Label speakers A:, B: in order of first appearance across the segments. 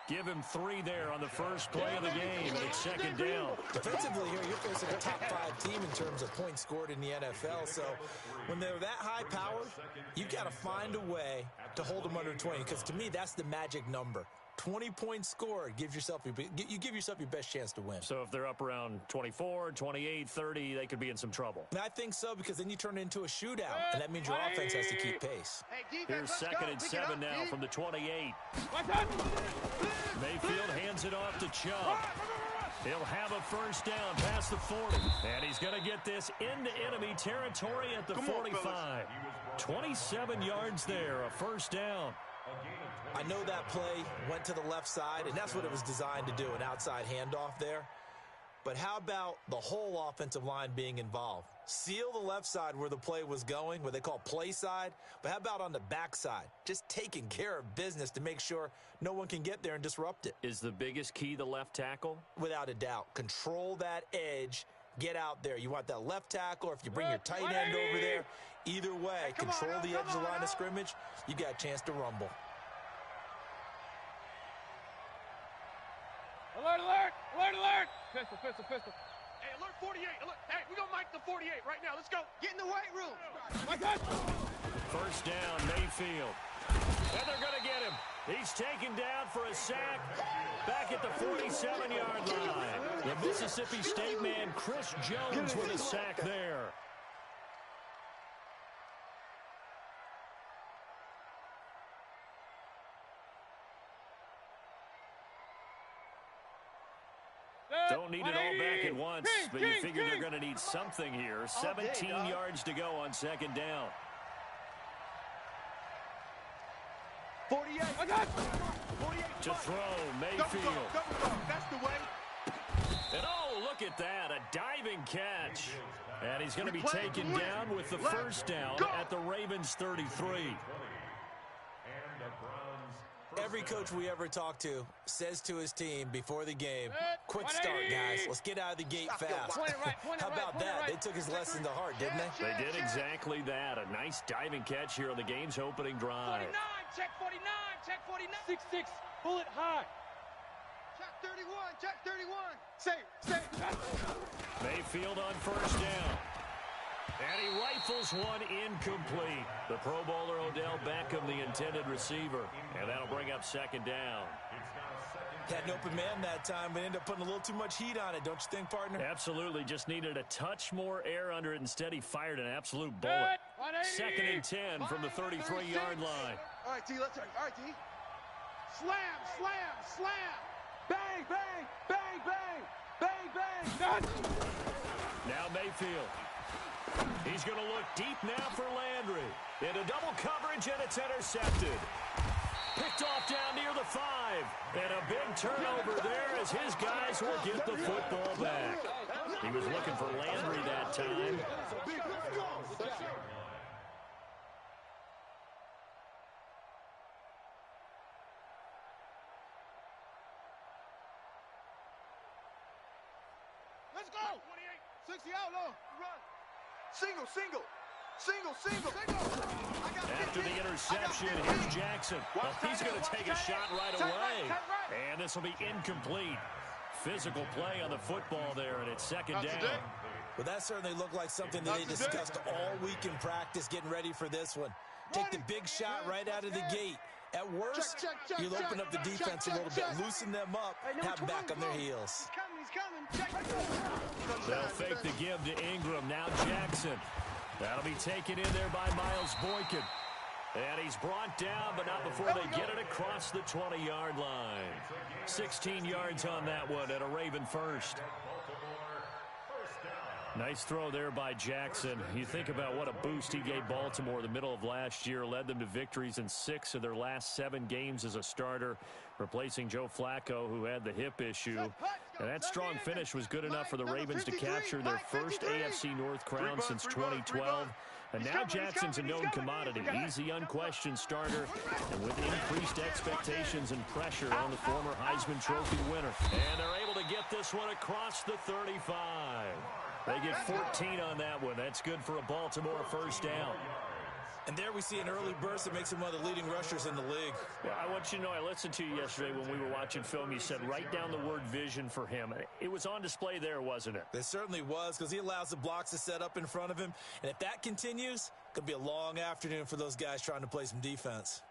A: Give him 3 there on the first play of the game, and it's second down.
B: Defensively here, you're facing a top-5 team in terms of points scored in the NFL. So when they're that high-powered, you got to find a way to hold them under 20, because to me, that's the magic number. 20 points scored, you give yourself your best chance to win.
A: So if they're up around 24, 28, 30, they could be in some trouble.
B: And I think so, because then you turn it into a shootout, and that means your offense has to keep pace.
A: Here's second and 7 now from the 28. Mayfield hands it off to Chubb. He'll have a first down past the 40. And he's going to get this into enemy territory at the 45. 27 yards there, a first down.
B: I know that play went to the left side, and that's what it was designed to do, an outside handoff there. But how about the whole offensive line being involved? Seal the left side where the play was going, what they call play side. But how about on the back side? Just taking care of business to make sure no one can get there and disrupt it.
A: Is the biggest key the left tackle?
B: Without a doubt. Control that edge. Get out there. You want that left tackle, or if you bring your tight end over there, either way, control the edge of the line of scrimmage, you got a chance to rumble.
C: Alert, alert, alert, alert. Pistol.
D: Hey, alert 48. Alert. Hey, we're going to mic the 48 right now. Let's go. Get in the weight room.
C: My God.
A: First down, Mayfield. And they're going to get him. He's taken down for a sack back at the 47-yard line. The Mississippi State man, Chris Jones, with a sack there. Don't need it all back at once, but you figure they're going to need something here. 17 yards to go on second down.
D: 48.
C: I got
D: 48.
A: To throw, Mayfield.
D: That's the way.
A: And oh, look at that, a diving catch. And he's going to be taken down with the first down at the Ravens 33.
B: Every coach we ever talk to says to his team before the game, quick start, guys. Let's get out of the gate fast. How about that? They took his lesson to heart, didn't they?
A: They did exactly that. A nice diving catch here on the game's opening drive.
D: 49, check 49, check 49.
C: 6'6", bullet high.
D: Check 31, check 31. Say.
A: Mayfield on first down. And he rifles one incomplete. The Pro Bowler Odell Beckham, the intended receiver. And that'll bring up second down.
B: Had an open man that time, but ended up putting a little too much heat on it, don't you think, partner?
A: Absolutely. Just needed a touch more air under it. Instead, he fired an absolute bullet. Second and 10 from the 33-yard line.
D: All right, T, let's try. All right, T. Slam. Bang, bang, bang, bang, bang, bang.
A: Now Mayfield. He's going to look deep now for Landry. Into double coverage, and it's intercepted. Picked off down near the 5. And a big turnover there as his guys will get the football back. He was looking for Landry that time.
D: Let's go. 60 out, low. Run. Single.
A: After the interception, here's Jackson. Well, he's going to take a shot right away. And this will be incomplete. Physical play on the football there, and it's second down.
B: Well, that certainly looked like something that they discussed all week in practice, getting ready for this one. Take the big shot right out of the gate. At worst, you'll open up the defense a little bit, loosen them up, have them back on their heels.
D: He's coming.
A: They'll fake the give to Ingram. Now Jackson. That'll be taken in there by Miles Boykin. And he's brought down, but not before they get it across the 20-yard line. 16 yards on that one at a Raven first. Nice throw there by Jackson. You think about what a boost he gave Baltimore in the middle of last year, led them to victories in 6 of their last 7 games as a starter, replacing Joe Flacco, who had the hip issue. And that strong finish was good enough for the Ravens to capture their first AFC North crown since 2012. And now Jackson's a known commodity. He's the unquestioned starter, and with increased expectations and pressure on the former Heisman Trophy winner. And they're able to get this one across the 35. They get 14 on that one. That's good for a Baltimore first down.
B: And there we see an early burst that makes him one of the leading rushers in the league.
A: Well, I want you to know, I listened to you yesterday when we were watching film. You said write down the word vision for him. It was on display there, wasn't it?
B: It certainly was, because he allows the blocks to set up in front of him. And if that continues, it could be a long afternoon for those guys trying to play some defense.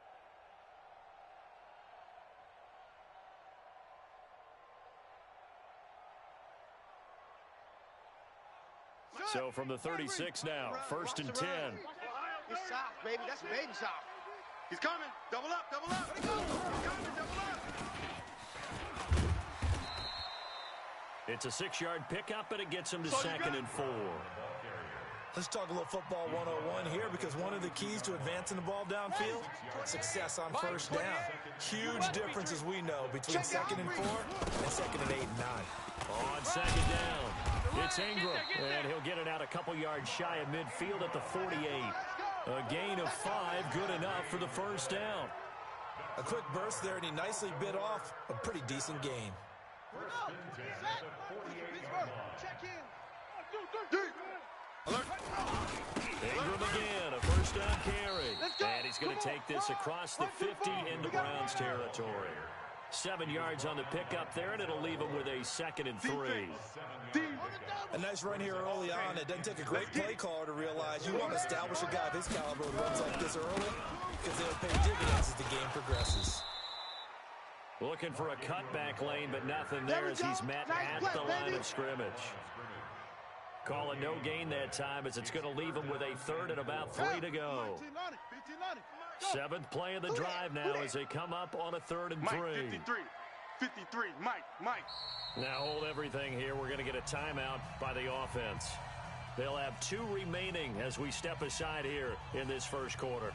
A: So from the 36 now, 1st and 10.
D: He's soft, baby. That's baby soft. He's coming. Double up, double up. He's coming, double up.
A: It's a 6-yard pickup, and it gets him to 2nd and 4.
B: Let's talk a little football 101 here, because one of the keys to advancing the ball downfield, success on first down. Huge difference, as we know, between 2nd and 4 and 2nd and 8 and 9.
A: On 2nd down, it's Ingram, and he'll get it out a couple yards shy of midfield at the 48. A gain of 5, good enough for the 1st down.
B: A quick burst there, and he nicely bit off a pretty decent gain.
A: Ingram again, a 1st down carry. And he's going to take this across the 50 into Browns territory. 7 yards on the pickup there, and it'll leave him with a 2nd and 3.
B: A nice run here early on. It doesn't take a great play caller to realize you want to establish a guy of his caliber who runs like this early, because they'll pay dividends as the game progresses.
A: Looking for a cutback lane, but nothing there as he's met at the line of scrimmage. Calling no gain that time, as it's going to leave him with a 3rd and about 3 to go. 7th play of the drive now as they come up on a 3rd and 3.
D: Mike, 53, Mike.
A: Now hold everything here. We're going to get a timeout by the offense. They'll have 2 remaining as we step aside here in this 1st quarter.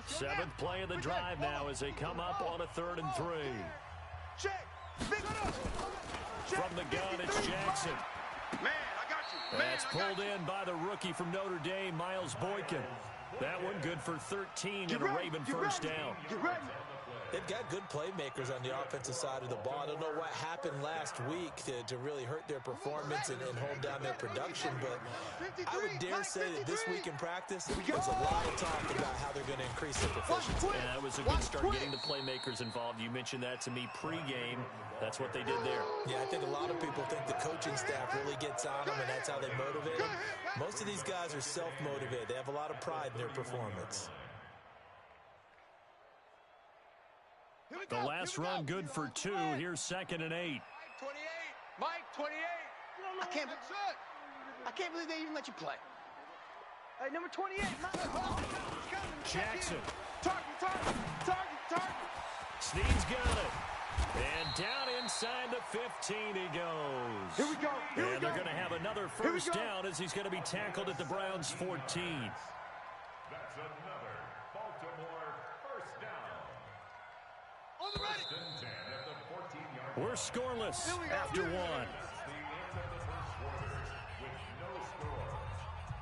A: Seventh play of the drive now as they come up on a 3rd and 3. From the gun, it's Jackson.
D: Man, I got you.
A: That's pulled in by the rookie from Notre Dame, Miles Boykin. That one good for 13 and a Raven 1st down.
B: They've got good playmakers on the offensive side of the ball. I don't know what happened last week to really hurt their performance and hold down their production, but I would dare say that this week in practice, there's a lot of talk about how they're going to increase their proficiency.
A: Yeah, that was a good start getting the playmakers involved. You mentioned that to me pregame. That's what they did there.
B: Yeah, I think a lot of people think the coaching staff really gets on them, and that's how they motivate them. Most of these guys are self-motivated. They have a lot of pride in their performance.
A: The last run good for 2. Here's 2nd and 8.
D: Mike, 28.
E: I can't believe they even let you play. Hey, number 28.
A: Jackson.
D: Target.
A: Snead's got it. And down inside the 15 he goes.
E: Here we go.
A: And they're going to have another 1st down as he's going to be tackled at the Browns' 14.
F: That's another Baltimore 1st down.
D: On the ready.
A: We're scoreless after 1.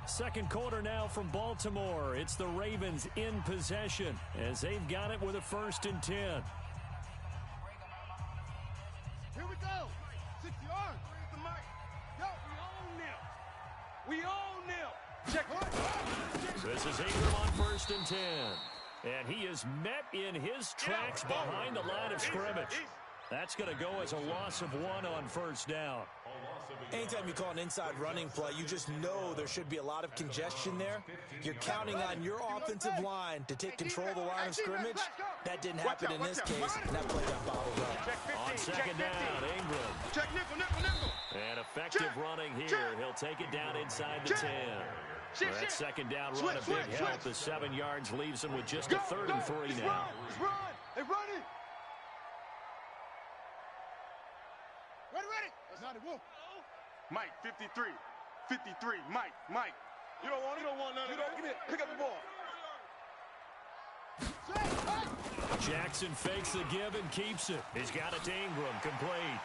A: Second quarter now from Baltimore. It's the Ravens in possession as they've got it with a 1st and 10.
D: Here we go. 6 yards. Where's the mic? Yo, we own them. Check it.
A: This is Ingram on 1st and 10. And he is met in his tracks behind the line of scrimmage. That's going to go as a loss of 1 on 1st down.
B: Anytime you call an inside running play, you just know there should be a lot of congestion there. You're counting on your offensive line to take control of the line of scrimmage. That didn't happen in this case, and that play got bottled up.
A: On 2nd down, Ingram.
D: Check nickel.
A: And effective running here. He'll take it down inside the 10. That 2nd down run a big help. The 7 yards leaves him with just a 3rd and 3 now.
D: Hey, run it. Ready. Let's go. Mike, 53. Mike. You don't want none of that. Get it. Pick up the ball.
A: Jackson fakes the give and keeps it. He's got it to Ingram. Complete.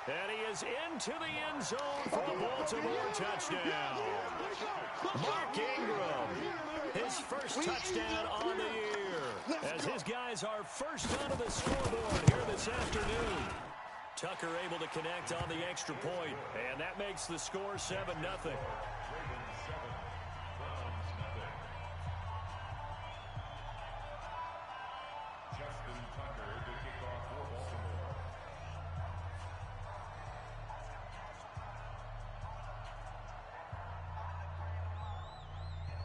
A: And he is into the end zone for a Baltimore touchdown. Mark Ingram, his first touchdown on the year, as his guys are first onto the scoreboard here this afternoon. Tucker able to connect on the extra point, and that makes the score 7-0.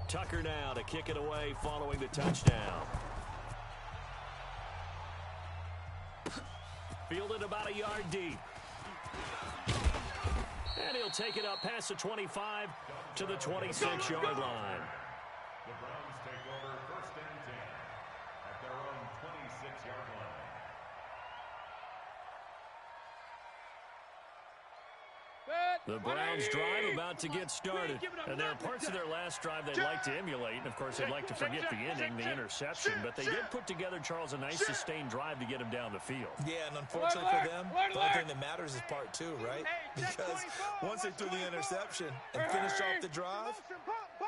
A: Tucker now to kick it away following the touchdown. Fielded about a yard deep. And he'll take it up past the 25 to the 26-yard line.
F: The Browns take over 1st and 10 at their own 26-yard line.
A: The Browns drive about to get started. And there are parts of their last drive they'd like to emulate. And, of course, they'd like to forget the ending, the interception. But they did put together, Charles, a nice sustained drive to get him down the field.
B: Yeah, and unfortunately for them, the only thing that matters is part 2, right? Because once they threw the interception and finished off the drive,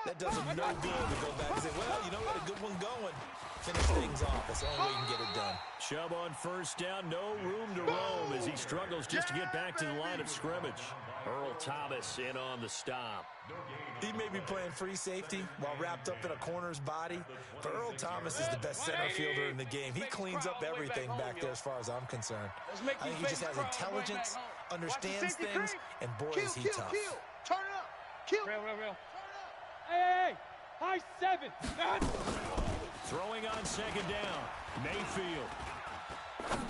B: that does them no good to go back and say, well, you know what, a good one going. Finish things off. That's the only way you can get it done.
A: Chubb on first down, no room to roam as he struggles just to get back to the line of scrimmage. Earl Thomas in on the stop.
B: He may be playing free safety while wrapped up in a corner's body, but Earl Thomas is the best center fielder in the game. He cleans up everything back there as far as I'm concerned. I think he just has intelligence, understands things, and boy, is he tough.
E: Turn it up. Kill.
C: Real. Hey, high 7.
A: Throwing on second down. Mayfield.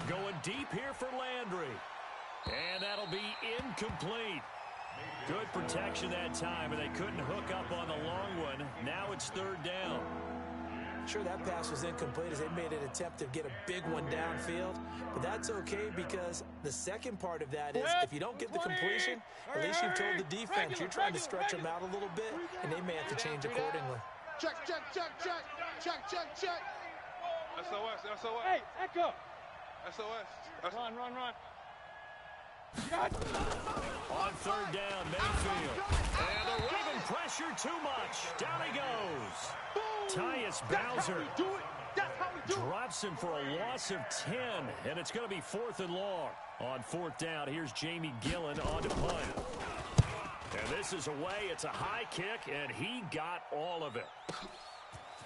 A: Going deep here for Landry. And that'll be incomplete. Good protection that time, and they couldn't hook up on the long one. Now it's 3rd down.
B: Sure, that pass was incomplete as they made an attempt to get a big one downfield, but that's okay because the second part of that is if you don't get the completion, at least you've told the defense you're trying to stretch them out a little bit, and they may have to change accordingly.
D: Check. SOS.
C: Hey, Echo.
D: SOS.
C: Run.
A: On 3rd down, Mayfield. And the Raven pressure too much. Down he goes. Tyus Bowser drops him for a loss of 10. And it's going to be 4th and long. On 4th down, here's Jamie Gillen on to punt. And this is away. It's a high kick, and he got all of it.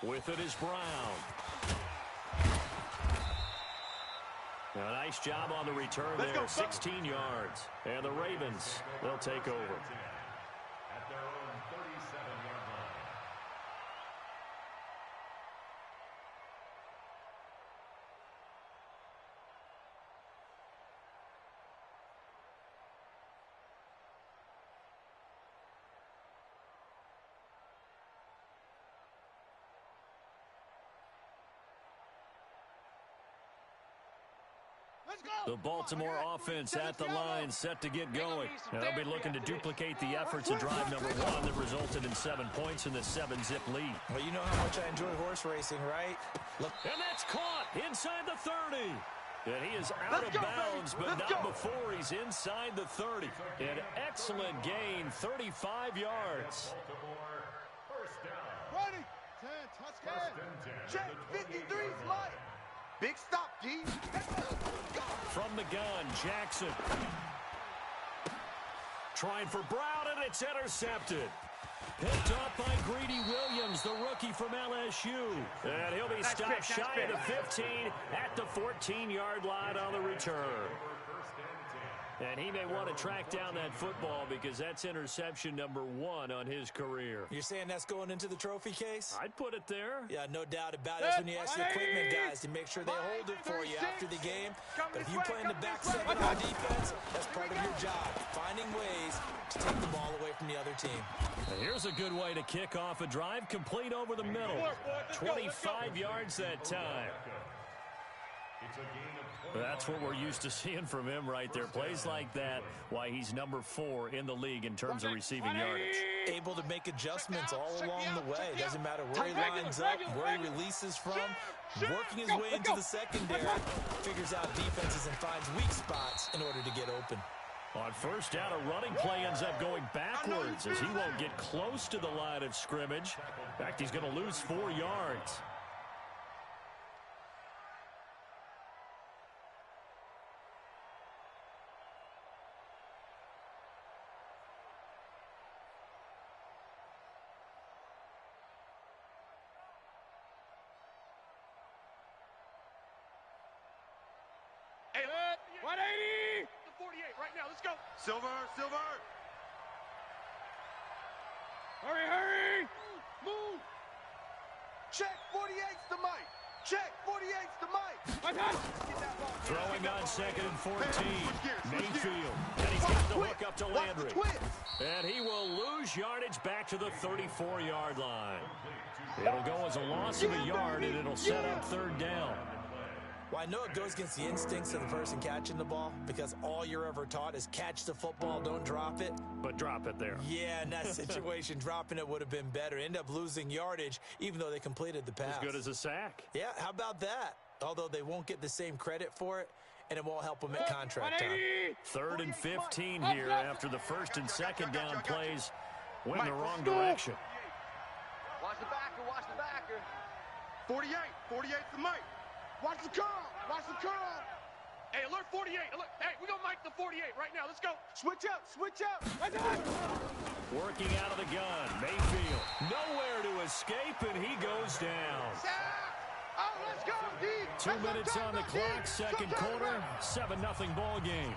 A: With it is Brown. A nice job on the return there, 16 yards. And the Ravens, they'll take over.
F: At their own 37-yard line.
A: The Baltimore offense at the line, set to get going. And they'll be looking to duplicate the efforts of drive number 1 that resulted in 7 points in the 7-zip lead.
B: Well, you know how much I enjoy horse racing, right? Look.
A: And that's caught inside the 30. And he is out of bounds, but not before he's inside the 30. An excellent gain, 35 yards.
F: Baltimore, 1st down.
D: Ready. 10, touchdown.
F: 1st and 10.
E: Check. 53's light. Big stop, D.
A: From the gun, Jackson. Trying for Brown, and it's intercepted. Picked off by Greedy Williams, the rookie from LSU. And he'll be stopped shy of the 15 at the 14-yard line on the return. And he may want to track down that football because that's interception number 1 on his career.
B: You're saying that's going into the trophy case?
A: I'd put it there.
B: Yeah, no doubt about it. That's when you ask the equipment guys to make sure they hold it for you after the game. But if you play in the back 7 on defense, that's part of your job, finding ways to take the ball away from the other team.
A: And here's a good way to kick off a drive, complete over the middle. 25 yards that time. That's what we're used to seeing from him right there. Plays like that, why he's number 4 in the league in terms of receiving yardage.
B: Able to make adjustments all along the way. Doesn't matter where he lines up, where he releases from. Working his way into the secondary, figures out defenses and finds weak spots in order to get open.
A: On first down, a running play ends up going backwards as he won't get close to the line of scrimmage. In fact, he's going to lose 4 yards.
D: Hey, 180! The 48 right now. Let's go. Silver.
C: Hurry!
D: Move. Check 48's the mic. Check 48's the mic.
C: My God!
A: Throwing on 2nd and 14. Mayfield. And he's got the hook up to Landry. And he will lose yardage back to the 34-yard line. It'll go as a loss of a yard, and it'll set up 3rd down.
B: Well, I know it goes against the instincts of the person catching the ball because all you're ever taught is catch the football, don't drop it.
A: But drop it there.
B: Yeah, in that situation, dropping it would have been better. End up losing yardage, even though they completed the pass.
A: As good as a sack.
B: Yeah, how about that? Although they won't get the same credit for it, and it won't help them at contract time.
A: 3rd and 15 here after the 1st and 2nd down plays went in the wrong direction.
E: Watch the backer.
D: 48. 48's the mic. Watch the curl. Hey, alert 48. Alert. Hey, we're going to mic the 48 right now. Let's go. Switch up.
C: My God!
A: Working out of the gun. Mayfield. Nowhere to escape, and he goes down.
D: Oh, let's go, D.
A: 2 minutes on the clock, 2nd quarter, 7-0 ball game.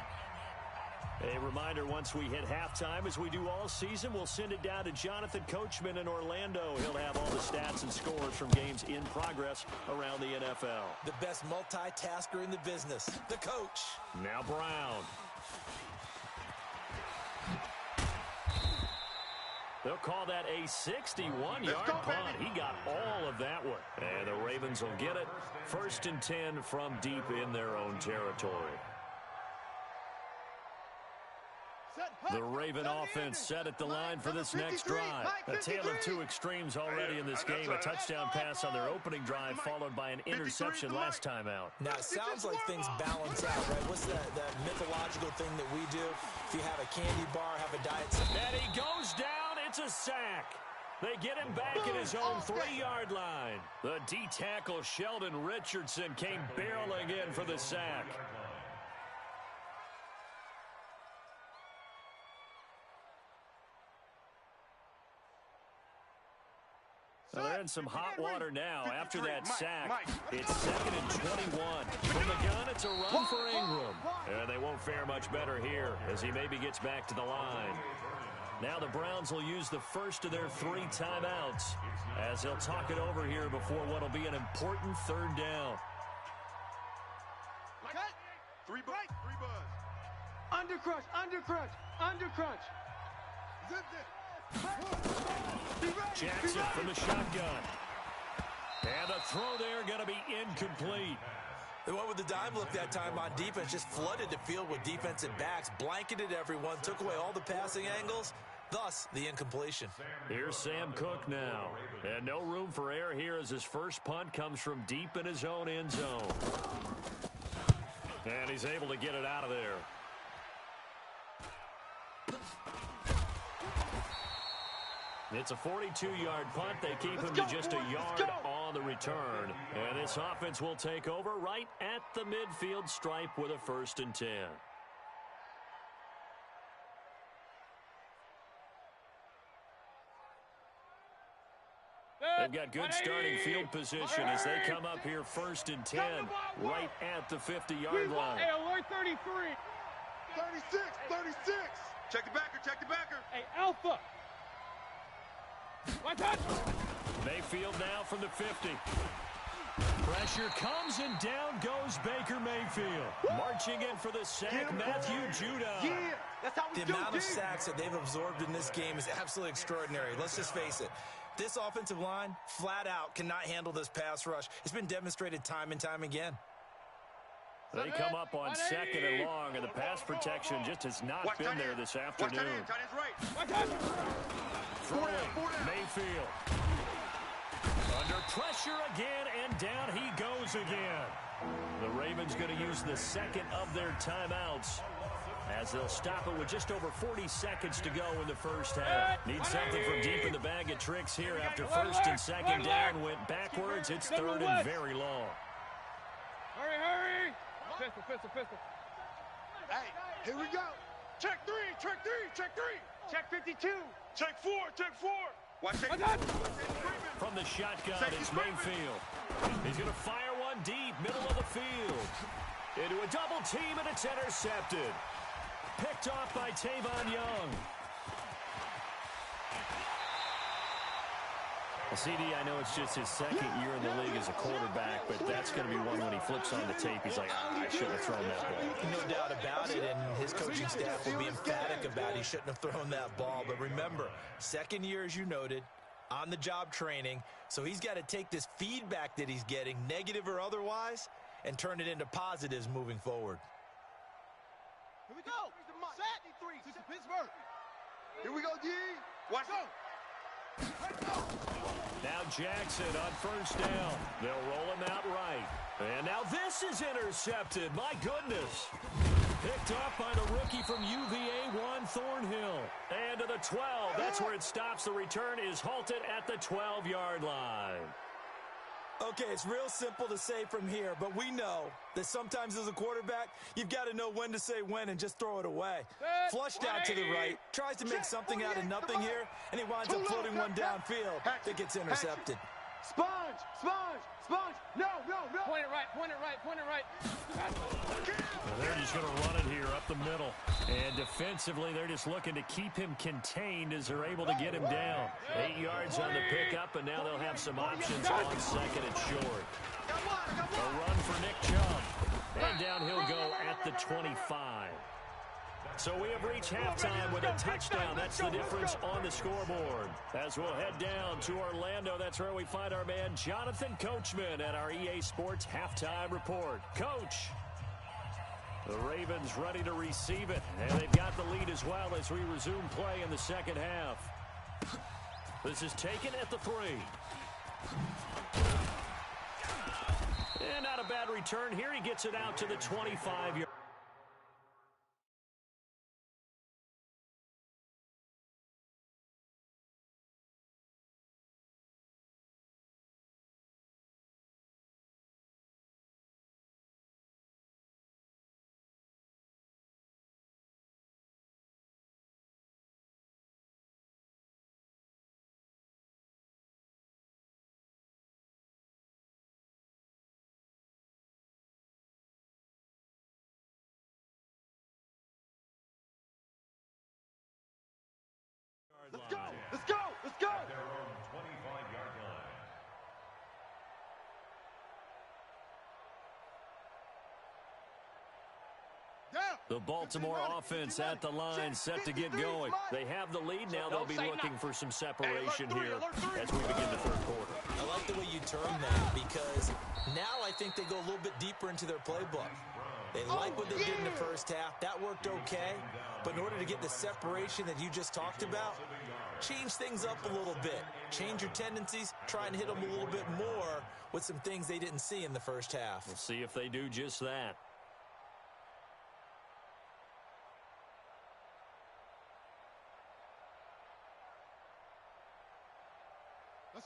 A: A reminder, once we hit halftime, as we do all season, we'll send it down to Jonathan Coachman in Orlando. He'll have all the stats and scores from games in progress around the NFL.
B: The best multitasker in the business, the coach.
A: Now Brown. They'll call that a 61-yard punt. He got all of that one. And the Ravens will get it. 1st and 10 from deep in their own territory. The Raven offense set at the line for this next drive. A tale of 2 extremes already in this game. A touchdown pass on their opening drive followed by an interception last time out.
B: Now, it sounds like things balance out, right? What's that mythological thing that we do? If you have a candy bar, have a diet soda.
A: And he goes down. It's a sack. They get him back at his own 3-yard line. The D-tackle Sheldon Richardson came barreling in for the sack. So they're in some hot water now after that sack. It's 2nd and 21. From the gun, it's a run for Ingram. And they won't fare much better here as he maybe gets back to the line. Now the Browns will use the first of their 3 timeouts as they'll talk it over here before what will be an important 3rd down.
D: Cut. 3 buzz.
E: Undercrunch.
D: Zip it.
A: Jackson from the shotgun. And the throw there going to be incomplete.
B: They went with the dime look that time on defense, just flooded the field with defensive backs, blanketed everyone, took away all the passing angles, thus the incompletion.
A: Here's Sam Cook now. And no room for error here as his first punt comes from deep in his own end zone. And he's able to get it out of there. It's a 42-yard punt. They keep him to just a yard on the return. And this offense will take over right at the midfield stripe with a 1st and 10. They've got good starting field position as they come up here 1st and 10 right at the 50-yard line.
C: Hey, alert 33.
D: 36. Check the backer.
C: Hey, Alpha. My touch.
A: Mayfield now from the 50. Pressure comes and down goes Baker Mayfield. Marching in for the sack, Matthew Judah.
E: Yeah, that's how we
B: The
E: do
B: amount of
E: it.
B: sacks that they've absorbed in this game is absolutely extraordinary. Let's just face it. This offensive line, flat out, cannot handle this pass rush. It's been demonstrated time and time again.
A: They come up on 2nd and long, and the pass protection just has not been there this afternoon.
D: Tight end's right.
C: My touch.
A: Throwing Mayfield. Under pressure again, and down he goes again. The Ravens going to use the 2nd of their timeouts as they'll stop it with just over 40 seconds to go in the first half. Need something from deep in the bag of tricks here after first and second down went backwards. It's third and very long.
C: Hurry! Pistol.
D: Hey, here we go. Check three. Check 52. Check four. Watch that.
A: From the shotgun, it's Mayfield. He's going to fire one deep, middle of the field. Into a double team, and it's intercepted. Picked off by Tavon Young. Well, CD, I know it's just his second year in the league as a quarterback, but that's going to be one when he flips on the tape. He's like, I shouldn't have thrown that ball.
B: No doubt about it, and his coaching staff will be emphatic about he shouldn't have thrown that ball. But remember, second year, as you noted, on-the-job training, so he's got to take this feedback that he's getting, negative or otherwise, and turn it into positives moving forward.
C: Here we go. Set. Pittsburgh.
D: Here we go, D. Watch out.
A: Now Jackson on first down. They'll roll him out right. And now this is intercepted. My goodness. Picked off by the rookie from UVA, Juan Thornhill. And to the 12. That's where it stops. The return is halted at the 12-yard line.
B: Okay, it's real simple to say from here, but we know that sometimes as a quarterback, you've got to know when to say when and just throw it away. Flushed out to the right, tries to make something out of nothing here, and he winds up floating one downfield that gets intercepted.
C: Sponge. No. Point it right.
A: They're just going to run it here up the middle. And defensively, they're just looking to keep him contained as they're able to get him down. 8 yards on the pickup, and now they'll have some options on second and short. A run for Nick Chubb. And down he'll go at the 25. So we have reached halftime with a touchdown. That's the difference on the scoreboard. As we'll head down to Orlando, that's where we find our man Jonathan Coachman at our EA Sports Halftime Report. Coach, the Ravens ready to receive it, and they've got the lead as well as we resume play in the second half. This is taken at the 3. And not a bad return here. He gets it out to the 25-yard.
C: Let's go.
F: At their own 25-yard line.
A: The Baltimore offense at the line, set to get going. They have the lead now. They'll be looking for some separation here as we begin the third quarter.
B: I like the way you term that because now I think they go a little bit deeper into their playbook. They like what they did in the first half. That worked okay. But in order to get the separation that you just talked about, change things up a little bit. Change your tendencies. Try and hit them a little bit more with some things they didn't see in the first half.
A: We'll see if they do just that.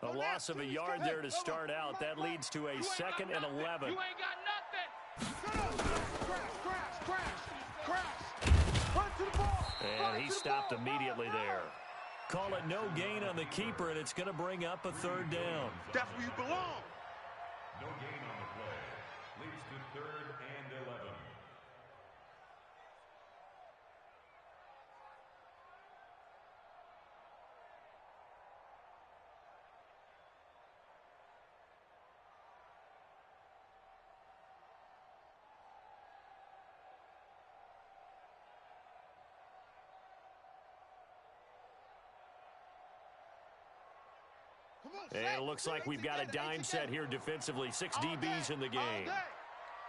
A: A loss of a yard there to start out. That leads to a 2nd and 11.
C: You ain't got nothing. Crash. Run to the ball.
A: And he stopped immediately there. Call it no gain on the keeper, and it's going to bring up a 3rd down.
D: That's where you belong.
F: No gain on the play. Leads to 3rd and 11.
A: And it looks like we've got a dime set here defensively. 6 DBs in the game.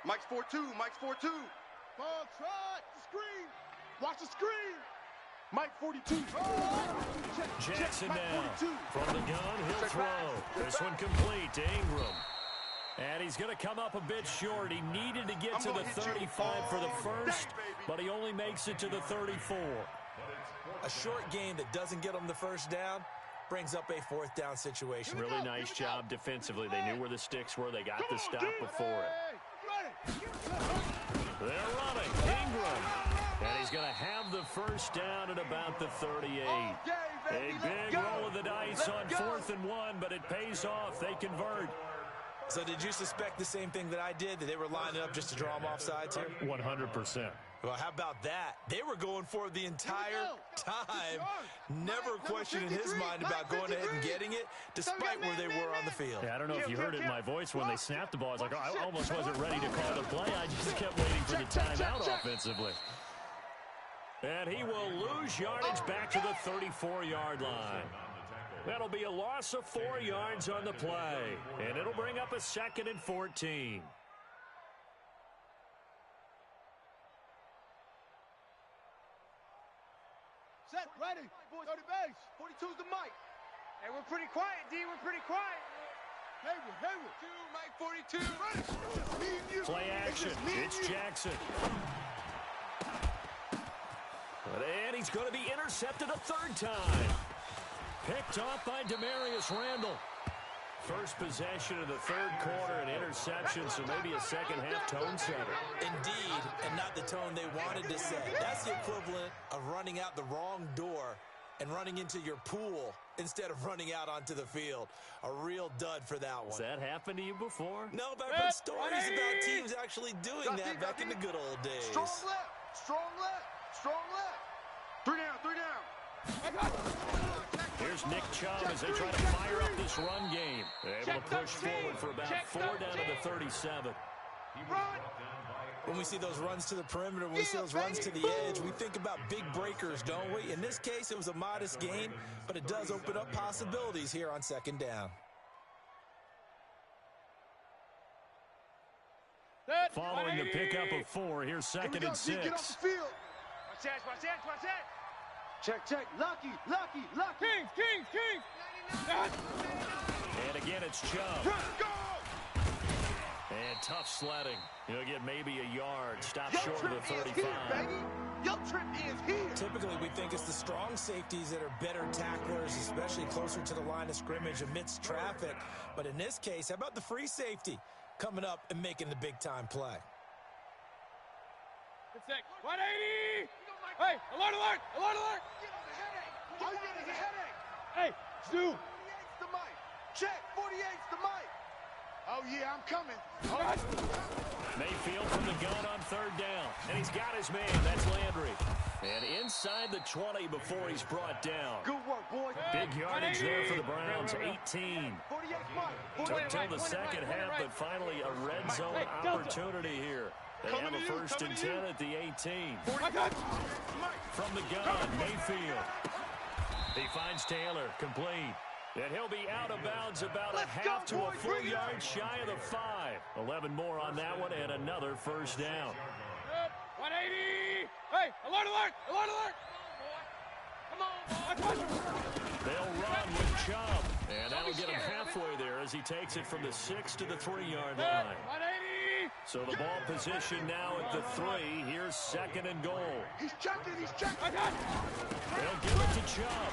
D: Mike's 4-2. Ball trot. Screen. Watch the screen. Mike 42.
A: Jackson now. From the gun, he'll throw. This one complete to Ingram. And he's going to come up a bit short. He needed to get to the 35 for the first, but he only makes it to the 34.
B: A short game that doesn't get him the first down brings up a fourth down situation.
A: Really nice job defensively. They knew where the sticks were. They got the stop before it. They're running. Ingram. And he's going to have the first down at about the 38. A big roll of the dice on 4th and 1, but it pays off. They convert.
B: So did you suspect the same thing that I did, that they were lining up just to draw them off sides here?
A: 100%.
B: Well, how about that? They were going for it the entire time. Never a question in his mind about going ahead and getting it, despite where they were on the field.
A: Yeah, I don't know if you heard it in my voice when they snapped the ball. I was like, oh, I almost wasn't ready to call the play. I just kept waiting for the timeout offensively. And he will lose yardage back to the 34-yard line. That'll be a loss of 4 yards on the play. And it'll bring up a 2nd and 14.
C: Set, ready. Boys, go to base. 42's the mic.
E: Hey, we're pretty quiet, D. We're pretty quiet.
C: Hayward. 2, Mike 42.
A: Play action. It's Jackson. And he's going to be intercepted a 3rd time. Picked off by Demarius Randall. First possession of the 3rd quarter, an interception, so maybe a second-half tone setter.
B: Indeed, and not the tone they wanted to set. That's the equivalent of running out the wrong door and running into your pool instead of running out onto the field. A real dud for that one.
A: Has that happened to you before?
B: No, but I've heard stories about teams actually doing that back in the good old days.
C: Strong left. Strong left. Strong left.
D: 3 down, 3 down.
A: Here's Nick Chubb as they try to fire up this run game. They're able to push forward for about 4 down to the 37.
B: When we see those runs to the perimeter, when we see those runs to the edge, we think about big breakers, don't we? In this case, it was a modest gain, but it does open up possibilities here on 2nd down.
A: Following the pickup of 4, here's 2nd and 6.
C: Get off the field.
E: Watch that.
C: Check. Lucky. Kings.
A: And again, it's Chubb.
C: Go.
A: And tough sledding. He'll get maybe a yard. Stop short of the 35.
C: Your trip is here.
B: Typically, we think it's the strong safeties that are better tacklers, especially closer to the line of scrimmage amidst traffic. But in this case, how about the free safety coming up and making the big-time play?
C: 180. Hey, alert.
E: How you getting a headache?
C: Hey, Stu. 48's the mic. Check, 48's the mic.
D: Oh, yeah, I'm coming.
A: Mayfield from the gun on 3rd down. And he's got his man. That's Landry. And inside the 20 before he's brought down.
C: Good work, boys.
A: Big yardage there for the Browns, 18.
C: 48's mic.
A: Took till the second half, but finally a red zone opportunity here. They have a 1st and 10 at the 18. From the gun, Mayfield. He finds Taylor, complete. And he'll be out of bounds about a half to a full yard shy of the 5. 11 more on that one and another 1st down.
C: 180. Hey, alert. Come on, boy.
A: They'll run with Chubb. And that'll get him halfway there as he takes it from the 6 to the 3-yard line.
C: 180.
A: So the ball position now at the 3. Here's 2nd and goal.
D: He's checking.
A: They'll give it to Chubb.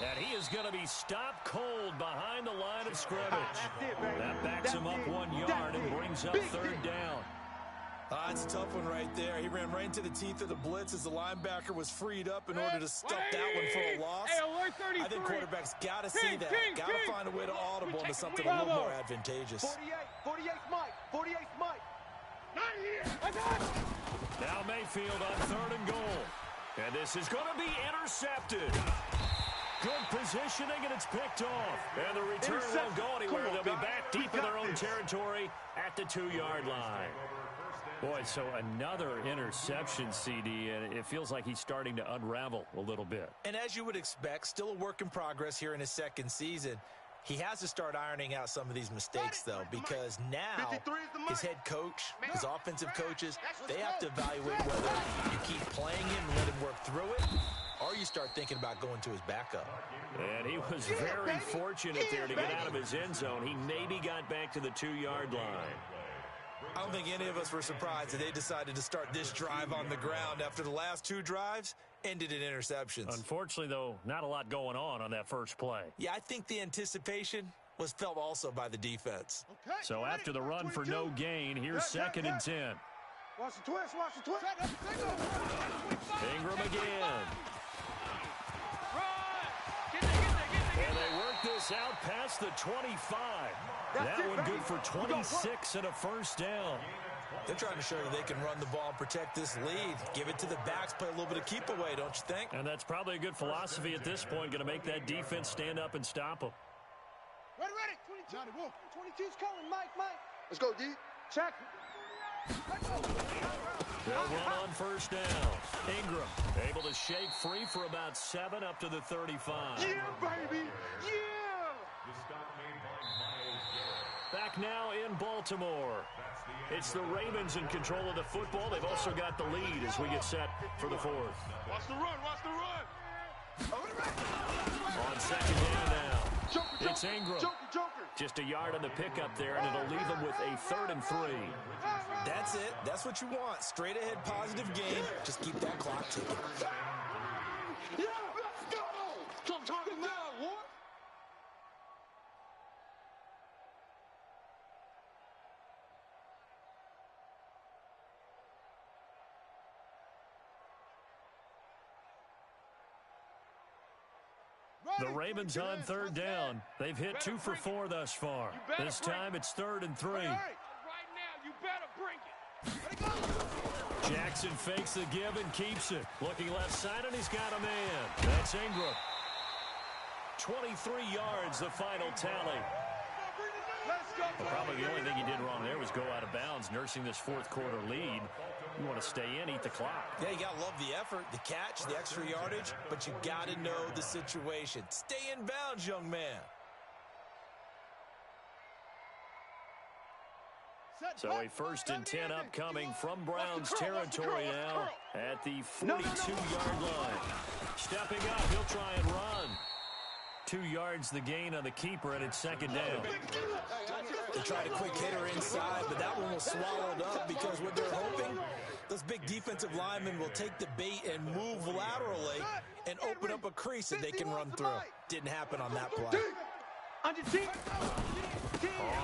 A: And he is going to be stopped cold behind the line of scrimmage. That backs him up 1 yard and brings up 3rd down.
B: It's a tough one right there. He ran right into the teeth of the blitz as the linebacker was freed up in order to stop that one for a loss. I think quarterbacks got to see that. Got to find a way to audible into something a little more advantageous.
C: 48's mic. 48's mic.
D: Not here.
A: Now Mayfield on 3rd and goal. And this is going to be intercepted. Good positioning, and it's picked off. And the return won't go anywhere. They'll be back deep in their own territory at the 2-yard line. Boy, so another interception, CD, and it feels like he's starting to unravel a little bit.
B: And as you would expect, still a work in progress here in his 2nd season. He has to start ironing out some of these mistakes, though, because now his head coach, his offensive coaches, they have to evaluate whether you keep playing him and let him work through it, or you start thinking about going to his backup.
A: And he was very fortunate there to get out of his end zone. He maybe got back to the 2-yard line.
B: I don't think any of us were surprised that they decided to start this drive on the ground after the last 2 drives ended in interceptions.
A: Unfortunately, though, not a lot going on that first play.
B: Yeah, I think the anticipation was felt also by the defense.
C: Okay.
A: So after the run for no gain, here's 2nd and 10.
C: Watch the twist, watch the twist.
A: Ingram again. And they work this out past the 25. That one good for 26 and a first down.
B: They're trying to show you they can run the ball and protect this lead. Give it to the backs, play a little bit of keep away, don't you think?
A: And that's probably a good philosophy at this point, going to make that defense stand up and stop them.
C: Ready, ready. 22. 22's coming, Mike. Let's go, D. Check.
A: They'll run on first down. Ingram able to shake free for about 7 up to the 35.
C: Yeah, baby. Yeah.
F: The stop made by Myles Garrett.
A: Back now in Baltimore. It's the Ravens in control of the football. They've also got the lead as we get set for the 4th.
D: Watch the run, watch the run.
A: On 2nd down now. It's Ingram.
C: Joker.
A: Just a yard on the pickup there, and it'll leave them with a 3rd and 3.
B: That's it. That's what you want. Straight ahead positive game. Just keep that clock ticking.
C: Yeah, let's go. Come talking now, what?
A: The Ravens on 3rd down. They've hit 2 for 4 thus far. This time it's 3rd and 3.
D: Right now, you better bring it.
A: Jackson fakes the give and keeps it. Looking left side, and he's got a man. That's Ingram. 23 yards, the final tally.
C: Let's go.
A: Well, probably the only thing he did wrong there was go out of bounds, nursing this 4th quarter lead. You want to stay in, eat the clock.
B: Yeah, you got to love the effort, the catch, the extra yardage, but you got to know the situation. Stay in bounds, young man.
A: So a 1st and 10 upcoming from Browns territory now at the 42-yard line. Stepping up, he'll try and run. 2 yards the gain on the keeper, and it's 2nd down.
B: They tried a quick hitter inside, but that one was swallowed up because what they're hoping, those big defensive linemen will take the bait and move laterally and open up a crease that they can run through. Didn't happen on that play.
C: On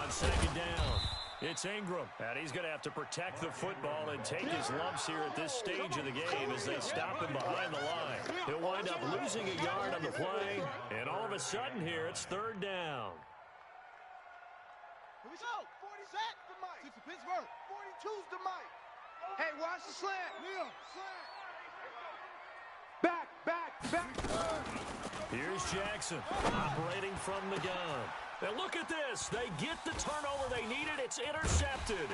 A: 2nd down, it's Ingram, and he's going to have to protect the football and take his lumps here at this stage of the game as they stop him behind the line. He'll wind up losing a yard on the play, and all of a sudden here it's 3rd down.
C: Here we go. 40 set to Mike. 6 to Pittsburgh. 42's to Mike. Hey, watch the slant. Neil, slant. Back.
A: Here's Jackson operating from the gun. And look at this. They get the turnover they needed. It's intercepted.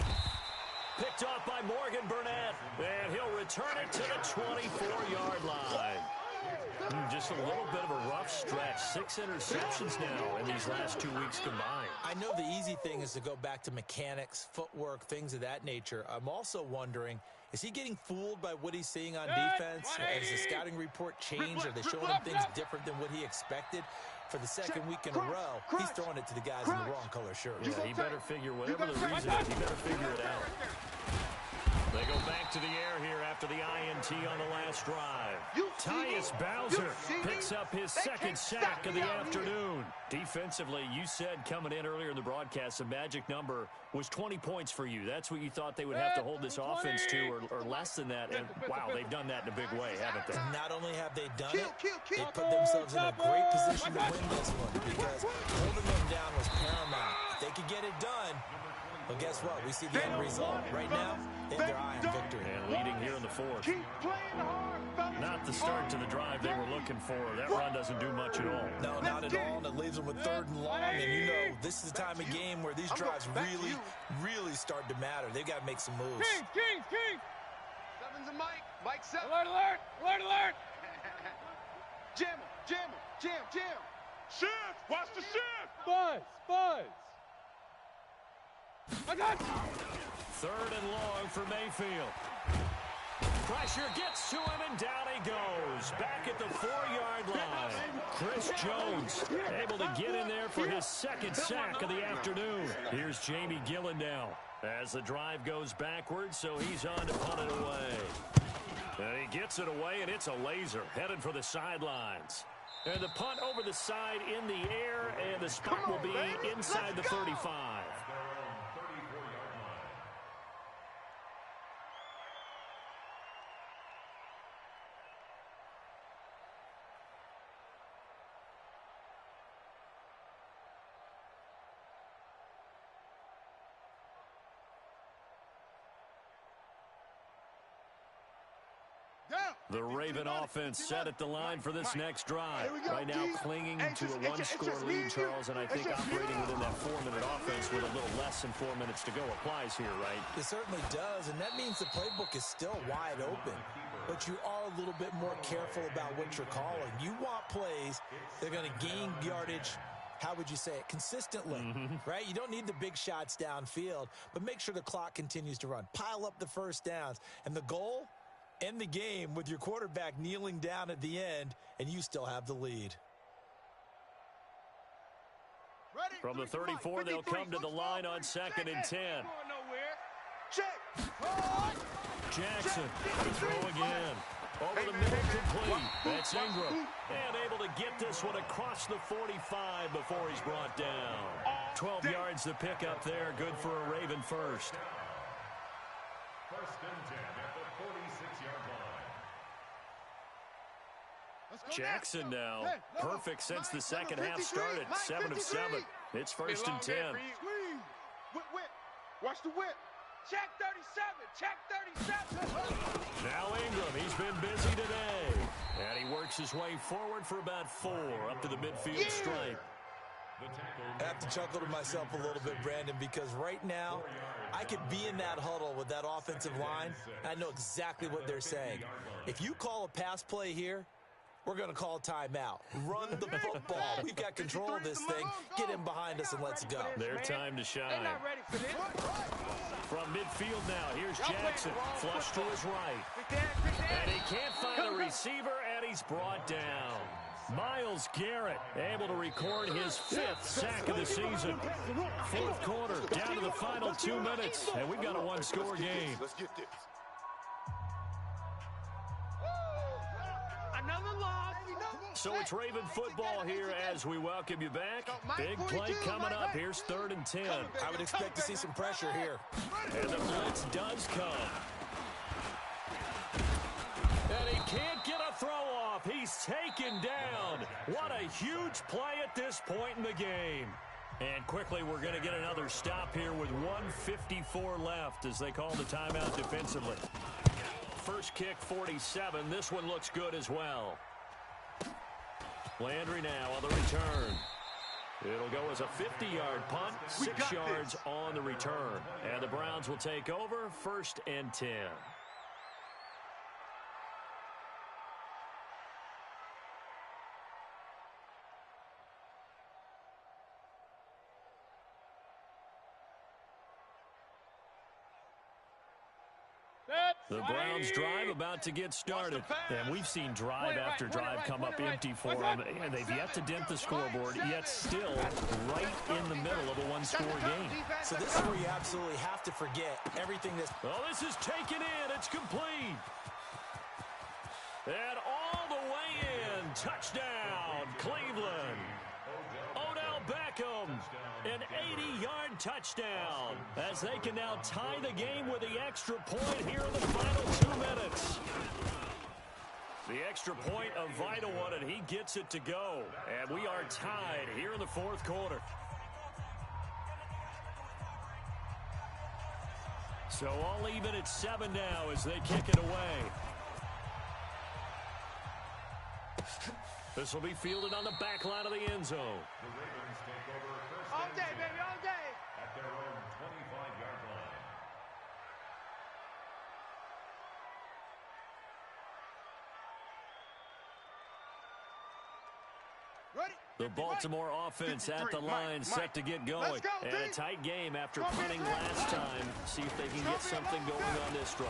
A: Picked off by Morgan Burnett. And he'll return it to the 24-yard line. Just a little bit of a rough stretch. 6 interceptions now in these last 2 weeks combined.
B: I know the easy thing is to go back to mechanics, footwork, things of that nature. I'm also wondering, is he getting fooled by what he's seeing on defense? Has the scouting report changed? Are they showing him things different than what he expected? For the 2nd week in a row, he's throwing it to the guys in the wrong color shirts.
A: Yeah, he better figure, whatever the reason is, he better figure it out. They go back to the air here after the INT on the last drive. Tyus Bowser picks up his 2nd sack of the afternoon. Defensively, you said coming in earlier in the broadcast, the magic number was 20 points for you. That's what you thought they would have to hold this offense to, or less than that. And, wow, they've done that in a big way, haven't they?
B: Not only have they done it, they put themselves in a great position to win this one because holding them down was paramount. If they could get it done, well, guess what? We see the end result. Right now, they have their eye on victory.
A: And leading here in the 4th.
C: Keep playing hard, fellas.
A: Not the start to the drive they were looking for. That run doesn't do much at all.
B: No, not at all. And it leaves them with 3rd and long. And you know, this is the time of game where these drives really start to matter. They've got to make some moves.
C: King. 7's a Mike. Mike 7. Alert. Jam.
D: Shift, watch the shift.
C: Buzz. I got you.
A: 3rd and long for Mayfield. Pressure gets to him, and down he goes. Back at the 4-yard line. Chris Jones able to get in there for his second sack of the afternoon. Here's Jamie Gillen now as the drive goes backwards, so he's on to punt it away. And he gets it away, and it's a laser headed for the sidelines. And the punt over the side in the air, and the spot will be inside the 35. The Raven offense set at the line for this next drive. Right now clinging to a one-score lead, Charles, and I think operating within that 4-minute offense with a little less than 4 minutes to go applies here, right?
B: It certainly does, and that means the playbook is still wide open. But you are a little bit more careful about what you're calling. You want plays that are going to gain yardage, how would you say it, consistently, right? You don't need the big shots downfield, but make sure the clock continues to run. Pile up the first downs. And the goal? End the game with your quarterback kneeling down at the end, and you still have the lead.
A: From the 34, they'll come to the line on 2nd and 10. Jackson, throw again. Over the middle, complete. That's Ingram. And able to get this one across the 45 before he's brought down. 12 yards to pick up there. Good for a Raven first.
F: 1st and 10 at the 46-yard line.
A: Jackson now. Perfect since the second half started. 7 of 7. It's 1st and 10.
C: Whip. Watch the whip. Check 37. Check 37.
A: Now Ingram. He's been busy today. And he works his way forward for about 4 up to the midfield stripe.
B: I have to chuckle to myself a little bit, Brandon, because right now I could be in that huddle with that offensive line, and I know exactly what they're saying. If you call a pass play here, we're going to call timeout. Run the football. We've got control of this thing. Get him behind us and let's go.
A: Their time to shine. From midfield now, here's Jackson. Flush to his right. And he can't find a receiver, and he's brought down. Myles Garrett able to record his 5th sack of the season. 4th quarter, down to the final 2 minutes, and we've got a one-score game.
D: Let's get this.
C: Another loss.
A: So it's Raven football here as we welcome you back. Big play coming up. Here's 3rd and 10.
B: I would expect to see some pressure here.
A: And the blitz does come. And he can't get a throw off. He's taken down. What a huge play at this point in the game. And quickly, we're going to get another stop here with 1:54 left as they call the timeout defensively. First kick, 47. This one looks good as well. Landry now on the return. It'll go as a 50-yard punt, 6 yards on the return. And the Browns will take over, 1st and 10. The Browns drive about to get started. And we've seen drive after drive come up empty for them. And they've yet to dent the scoreboard, yet still right in the middle of a one-score game.
B: So this is where you absolutely have to forget everything that's...
A: Oh, this is taken in. It's complete. And all the way in. Touchdown, Cleveland. Odell Beckham, an 80-yard touchdown, as they can now tie the game with the extra point here in the final 2 minutes. The extra point, a vital one, and he gets it to go. And we are tied here in the 4th quarter. So all even at 7 now as they kick it away. This will be fielded on the back line of the end zone.
F: The Ravens take over 1st
C: All
F: and
C: day,
F: 10
C: baby, all day.
F: at their own 25-yard line.
C: Ready?
A: The Baltimore offense at the line set to get going. And a tight game after punting last time. See if they can get something going on this drive.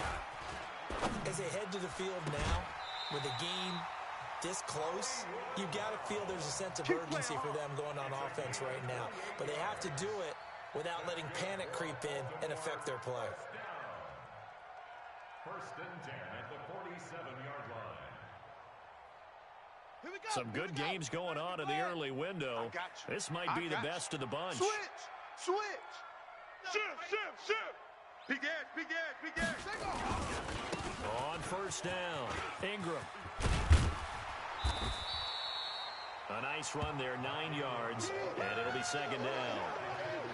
B: As they head to the field now, with the game this close, you got to feel there's a sense of urgency for them going on offense right now. But they have to do it without letting panic creep in and affect their play.
F: First and 10 at the 47-yard line.
A: Some good games going on in the early window. This might be the best of the bunch.
C: Switch.
D: Shift. Big edge.
A: On first down, Ingram. A nice run there, 9 yards, and it'll be second down.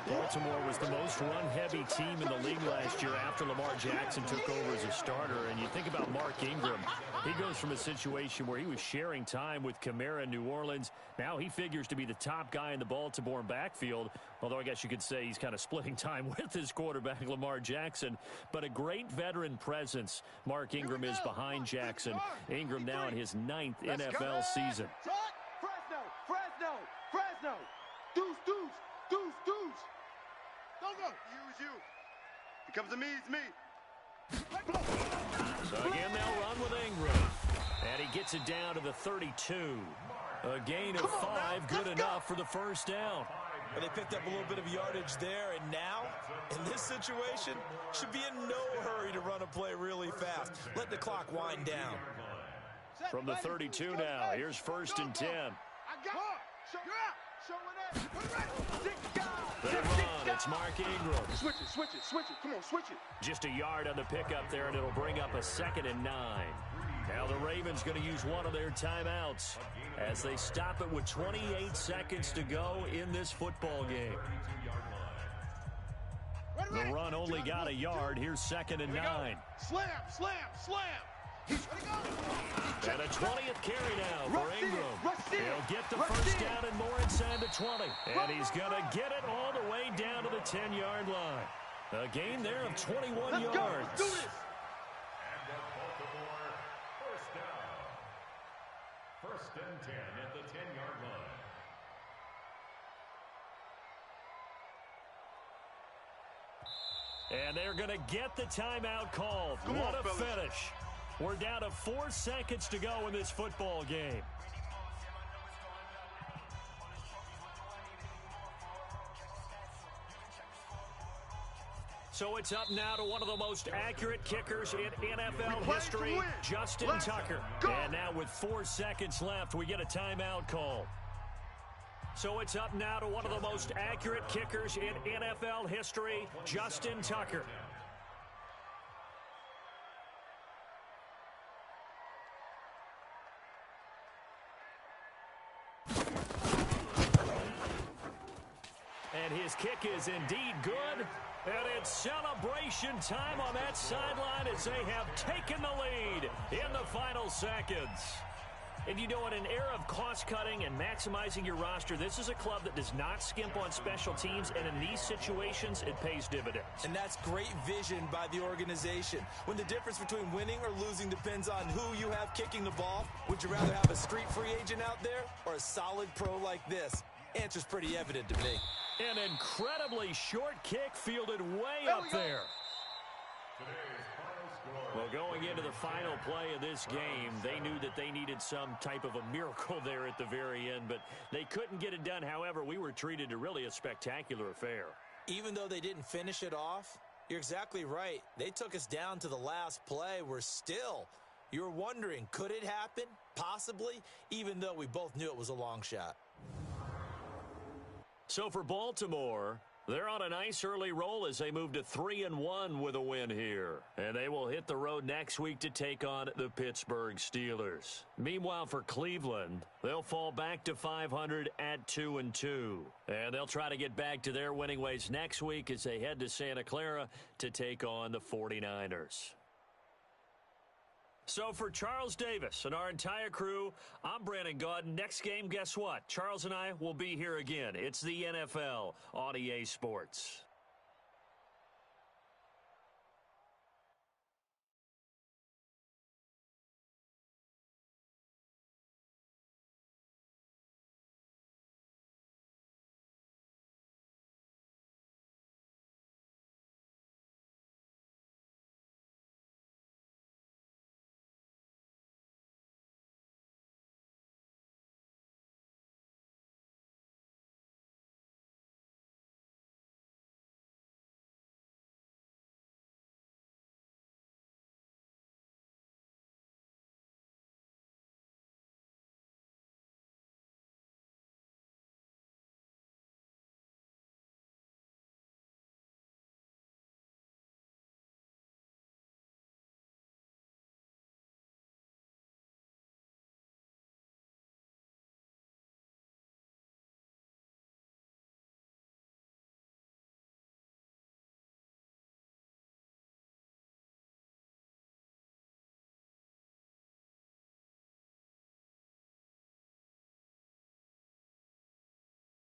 A: Baltimore was the most run-heavy team in the league last year after Lamar Jackson took over as a starter. And you think about Mark Ingram, he goes from a situation where he was sharing time with Kamara in New Orleans. Now he figures to be the top guy in the Baltimore backfield, although I guess you could say he's kind of splitting time with his quarterback, Lamar Jackson. But a great veteran presence, Mark Ingram is behind Jackson. Ingram now in his 9th NFL season.
C: Fresno. Deuce. Go.
D: You. It comes to me, it's me.
A: So again, they'll run with Ingram. And he gets it down to the 32. A gain of 5, good enough for the first down.
B: But they picked up a little bit of yardage there, and now, in this situation, should be in no hurry to run a play really fast. Let the clock wind down.
A: From the 32 now, here's first and 10. They run, it's Mark Ingram.
D: Switch it. Come on, switch it.
A: Just a yard on the pickup there, and it'll bring up a 2nd and 9. Now the Ravens going to use one of their timeouts as they stop it with 28 seconds to go in this football game. The run only got a yard. Here's 2nd and 9.
C: Slam.
A: And a 20th carry now for Ingram. He'll get the first down and more inside the 20. And he's going to get it all the way down to the 10-yard line. A gain there of 21 yards.
C: Let's do this.
F: And the Baltimore first down. First and 10 at the 10-yard line.
A: And they're going to get the timeout called. What a finish. We're down to 4 seconds to go in this football game. So it's up now to one of the most accurate kickers in NFL history, Justin Tucker. And now with 4 seconds left, we get a timeout call. So it's up now to one of the most accurate kickers in NFL history, Justin Tucker. And his kick is indeed good. And it's celebration time on that sideline as they have taken the lead in the final seconds. And you know, in an era of cost-cutting and maximizing your roster, this is a club that does not skimp on special teams, and in these situations, it pays dividends.
B: And that's great vision by the organization. When the difference between winning or losing depends on who you have kicking the ball, would you rather have a street free agent out there or a solid pro like this? Answer's pretty evident to me.
A: An incredibly short kick fielded way up there. Well, going into the final play of this game, they knew that they needed some type of a miracle there at the very end, but they couldn't get it done. However, we were treated to really a spectacular affair.
B: Even though they didn't finish it off, you're exactly right. They took us down to the last play. You were wondering, could it happen? Possibly, even though we both knew it was a long shot.
A: So for Baltimore, they're on a nice early roll as they move to 3-1 with a win here. And they will hit the road next week to take on the Pittsburgh Steelers. Meanwhile, for Cleveland, they'll fall back to 500 at 2-2. And they'll try to get back to their winning ways next week as they head to Santa Clara to take on the 49ers. So for Charles Davis and our entire crew, I'm Brandon Gaudin. Next game, guess what? Charles and I will be here again. It's the NFL on EA Sports.